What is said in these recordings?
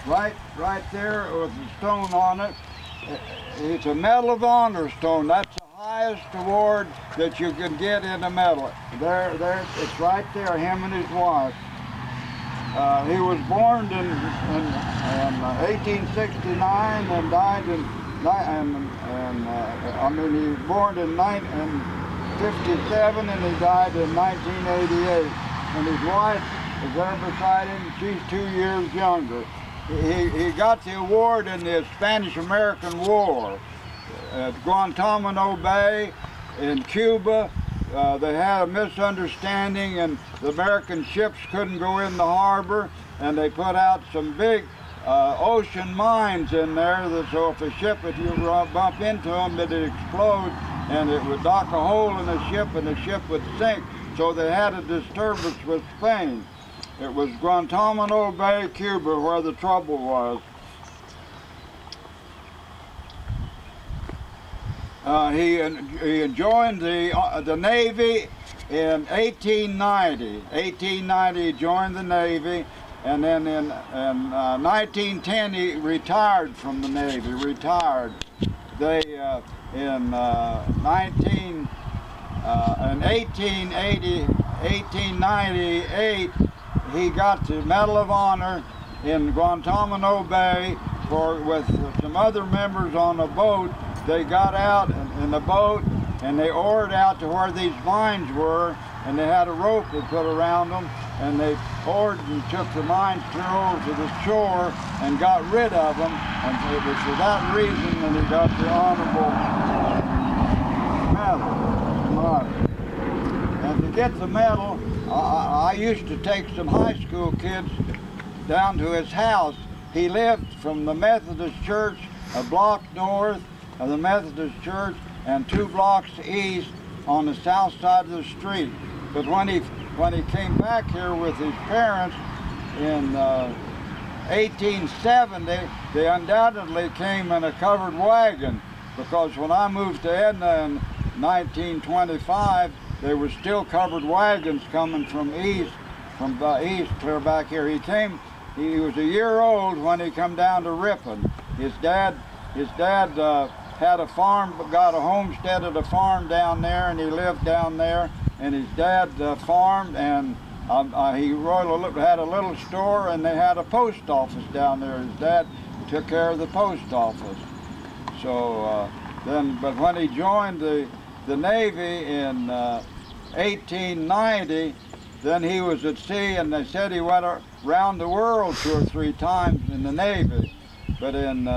Right there with a stone on it. It's a Medal of Honor stone. That's the highest award that you can get in a medal. There, it's right there, him and his wife. He was born in 1869 and died in, he was born in 1957 and he died in 1988. And his wife is there beside him. She's 2 years younger. He got the award in the Spanish-American War at Guantanamo Bay in Cuba. They had a misunderstanding and the American ships couldn't go in the harbor, and they put out some big ocean mines in there, so if a ship, if you bump into them, it'd explode and it would knock a hole in the ship and the ship would sink. So they had a disturbance with Spain. It was Guantanamo Bay, Cuba, where the trouble was. He joined the Navy in 1890. 1890 he joined the Navy, and then in 1910 he retired from the Navy. In 1898 he got the Medal of Honor in Guantanamo Bay with some other members on a boat. They got out in the boat and they oared out to where these mines were, and they had a rope they put around them, and they oared and took the mines clear over to the shore and got rid of them, and it was for that reason that he got the honorable medal. And to get the medal, I used to take some high school kids down to his house. He lived from the Methodist Church a block north of the Methodist Church and 2 blocks east on the south side of the street. But when he came back here with his parents in 1870, they undoubtedly came in a covered wagon, because when I moved to Edna in 1925, there were still covered wagons coming from east clear back here. He was a year old when he come down to Ripon. His dad had a farm, got a homestead at a farm down there, and he lived down there. And his dad farmed, and he had a little store, and they had a post office down there. His dad took care of the post office. So but when he joined the Navy in 1890, then he was at sea, and they said he went around the world 2 or 3 times in the Navy. But in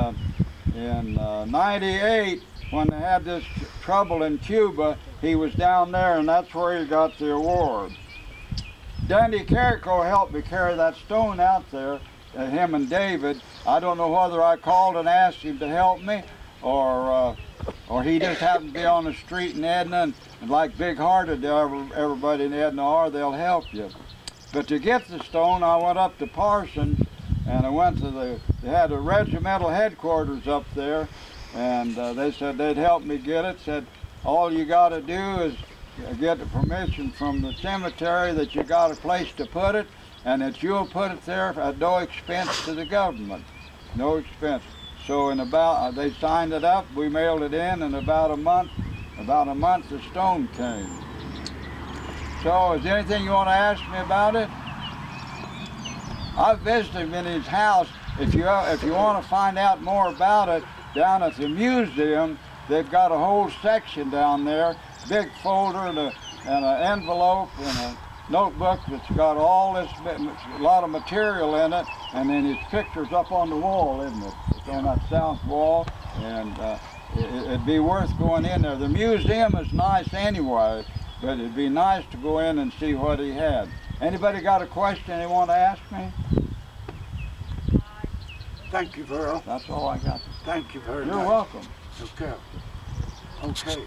98, when they had this trouble in Cuba, he was down there, and that's where he got the award. Danny Carrico helped me carry that stone out there, him and David. I don't know whether I called and asked him to help me, or he just happened to be on the street in Edna, and like big-hearted everybody in Edna are, they'll help you. But to get the stone, I went up to Parsons, and I went to they had a regimental headquarters up there, and they said they'd help me get it. Said, all you got to do is get the permission from the cemetery that you got a place to put it, and that you'll put it there at no expense to the government. No expense. So they signed it up, we mailed it in about a month the stone came. So is there anything you want to ask me about it? I visited him in his house. If you want to find out more about it, down at the museum, they've got a whole section down there, big folder and an envelope and a notebook that's got all this, a lot of material in it, and then his picture's up on the wall, isn't it? It's on that south wall, and it'd be worth going in there. The museum is nice anyway, but it'd be nice to go in and see what he had. Anybody got a question they want to ask me? Thank you, Verl. That's all I got. Thank you very much. You're welcome. Okay. Okay.